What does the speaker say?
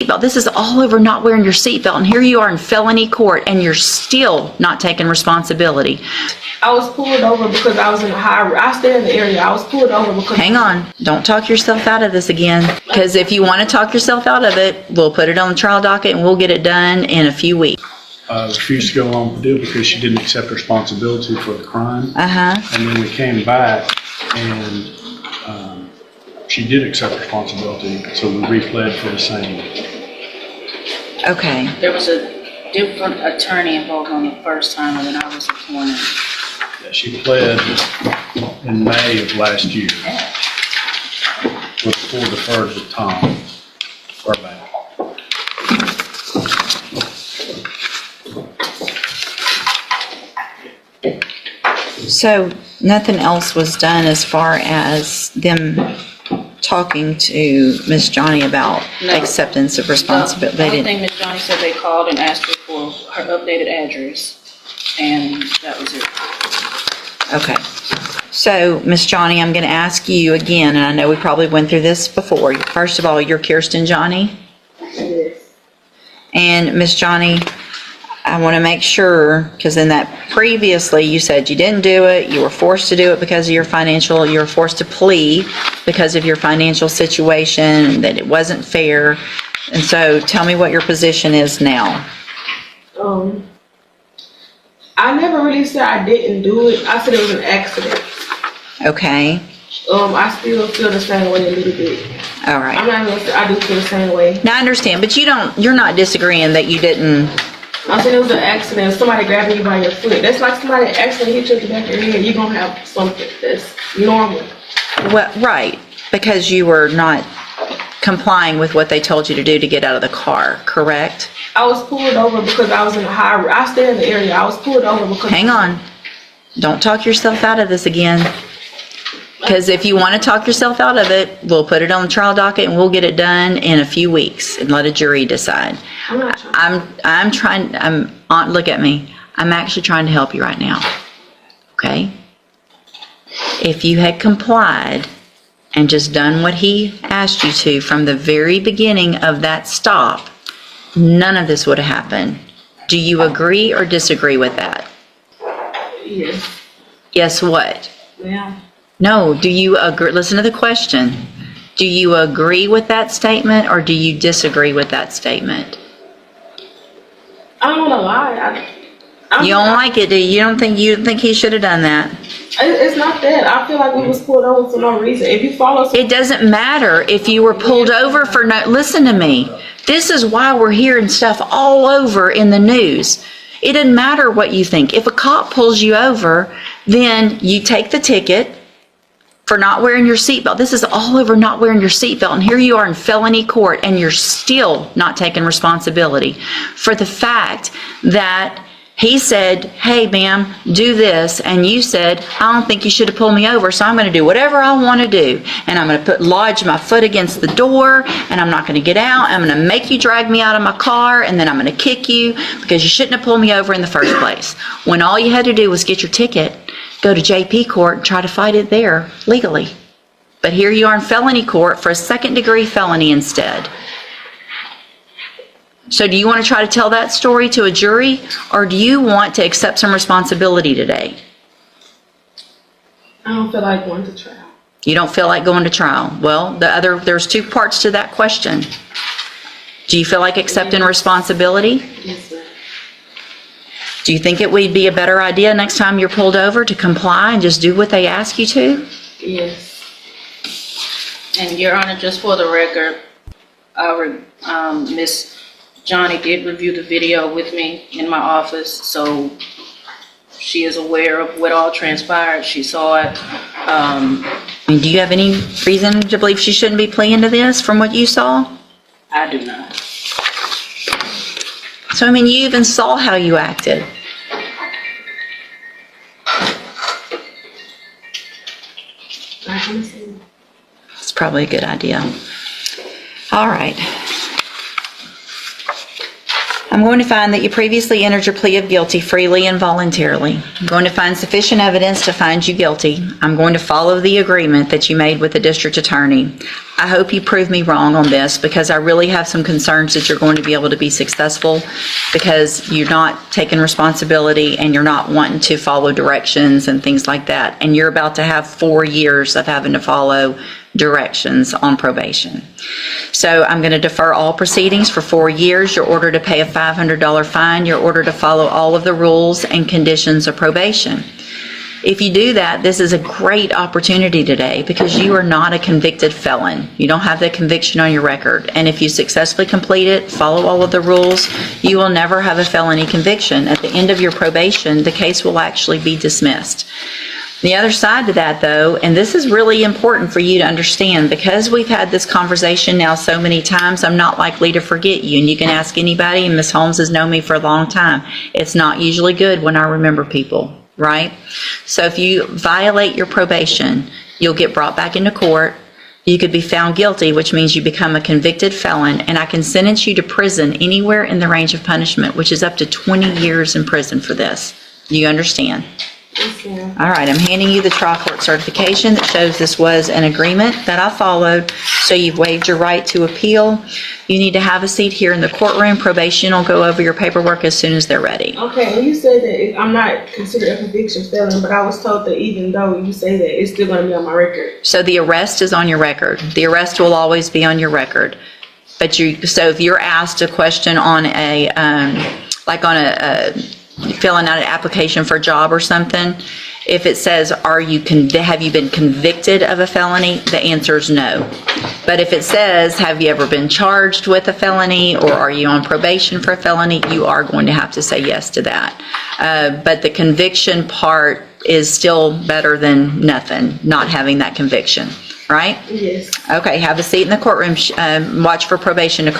seatbelt. This is all over not wearing your seatbelt, and here you are in felony court, and you're still not taking responsibility. I was pulled over because I was in a I stay in the area. I was pulled over because... Hang on. Don't talk yourself out of this again, because if you want to talk yourself out of it, we'll put it on the trial docket and we'll get it done in a few weeks. Refused to go along with the deal because she didn't accept responsibility for the crime. Uh-huh. And then we came back and she did accept responsibility, so we repled for the same. Okay. There was a different attorney involved on the first time when I was appointed. Yeah, she pled in May of last year with full deferred with Tom Burbank. So nothing else was done as far as them talking to Miss Johnny about acceptance of responsibility? The only thing Miss Johnny said, they called and asked her for her updated address, and that was it. Okay. So, Miss Johnny, I'm going to ask you again, and I know we probably went through this before. First of all, you're Kirsten Johnny? Yes. And Miss Johnny, I want to make sure, because in that previously you said you didn't do it, you were forced to do it because of your financial, you were forced to plea because of your financial situation, that it wasn't fair. And so tell me what your position is now. I never really said I didn't do it. I said it was an accident. Okay. I still feel the same way a little bit. All right. I'm not gonna say I do feel the same way. Now I understand, but you're not disagreeing that you didn't. I said it was an accident. Somebody grabbing you by your foot. That's like somebody accidentally hit you in the back of your head. You're gonna have something that's normal. Well, right, because you were not complying with what they told you to do to get out of the car, correct? I was pulled over because I was in a I stay in the area. I was pulled over because... Hang on. Don't talk yourself out of this again. Because if you want to talk yourself out of it, we'll put it on the trial docket and we'll get it done in a few weeks and let a jury decide. I'm not trying. Look at me. I'm actually trying to help you right now. Okay? If you had complied and just done what he asked you to from the very beginning of that stop, none of this would have happened. Do you agree or disagree with that? Yes. Yes, what? Yeah. No, do you agree? Listen to the question. Do you agree with that statement or do you disagree with that statement? I don't want to lie. You don't like it, do you? You don't think he should have done that? It's not that. I feel like we was pulled over for no reason. If you follow... It doesn't matter if you were pulled over for no... Listen to me. This is why we're hearing stuff all over in the news. It doesn't matter what you think. If a cop pulls you over, then you take the ticket for not wearing your seatbelt. This is all over not wearing your seatbelt, and here you are in felony court, and you're still not taking responsibility for the fact that he said, hey, ma'am, do this, and you said, I don't think you should have pulled me over, so I'm going to do whatever I want to do, and I'm going to lodge my foot against the door, and I'm not going to get out. I'm going to make you drag me out of my car, and then I'm going to kick you because you shouldn't have pulled me over in the first place, when all you had to do was get your ticket, go to JP court, and try to fight it there legally. But here you are in felony court for a second-degree felony instead. So do you want to try to tell that story to a jury, or do you want to accept some responsibility today? I don't feel like going to trial. You don't feel like going to trial. Well, there's two parts to that question. Do you feel like accepting responsibility? Yes, sir. Do you think it would be a better idea next time you're pulled over to comply and just do what they ask you to? Yes. And Your Honor, just for the record, Miss Johnny did review the video with me in my office, so she is aware of what all transpired. She saw it. Do you have any reason to believe she shouldn't be pleading to this from what you saw? I do not. So, you even saw how you acted. It's probably a good idea. All right. I'm going to find that you previously entered your plea of guilty freely and voluntarily. I'm going to find sufficient evidence to find you guilty. I'm going to follow the agreement that you made with the district attorney. I hope you prove me wrong on this because I really have some concerns that you're going to be able to be successful because you're not taking responsibility and you're not wanting to follow directions and things like that. And you're about to have 4 years of having to follow directions on probation. So I'm going to defer all proceedings for 4 years. You're ordered to pay a $500 fine. You're ordered to follow all of the rules and conditions of probation. If you do that, this is a great opportunity today because you are not a convicted felon. You don't have that conviction on your record. And if you successfully complete it, follow all of the rules, you will never have a felony conviction. At the end of your probation, the case will actually be dismissed. The other side to that, though, and this is really important for you to understand, because we've had this conversation now so many times, I'm not likely to forget you. And you can ask anybody, and Ms. Holmes has known me for a long time. It's not usually good when I remember people, right? So if you violate your probation, you'll get brought back into court. You could be found guilty, which means you become a convicted felon, and I can sentence you to prison anywhere in the range of punishment, which is up to 20 years in prison for this. You understand? Yes, ma'am. All right, I'm handing you the trial court certification that shows this was an agreement that I followed, so you've waived your right to appeal. You need to have a seat here in the courtroom. Probation will go over your paperwork as soon as they're ready. Okay, and you said that I'm not considered a conviction felon, but I was told that even though you say that, it's still gonna be on my record. So the arrest is on your record. The arrest will always be on your record. But so if you're asked a question on filling out an application for a job or something, if it says, have you been convicted of a felony? The answer is no. But if it says, have you ever been charged with a felony or are you on probation for a felony? You are going to have to say yes to that. But the conviction part is still better than nothing, not having that conviction, right? Yes. Okay, have a seat in the courtroom. Watch for probation to call.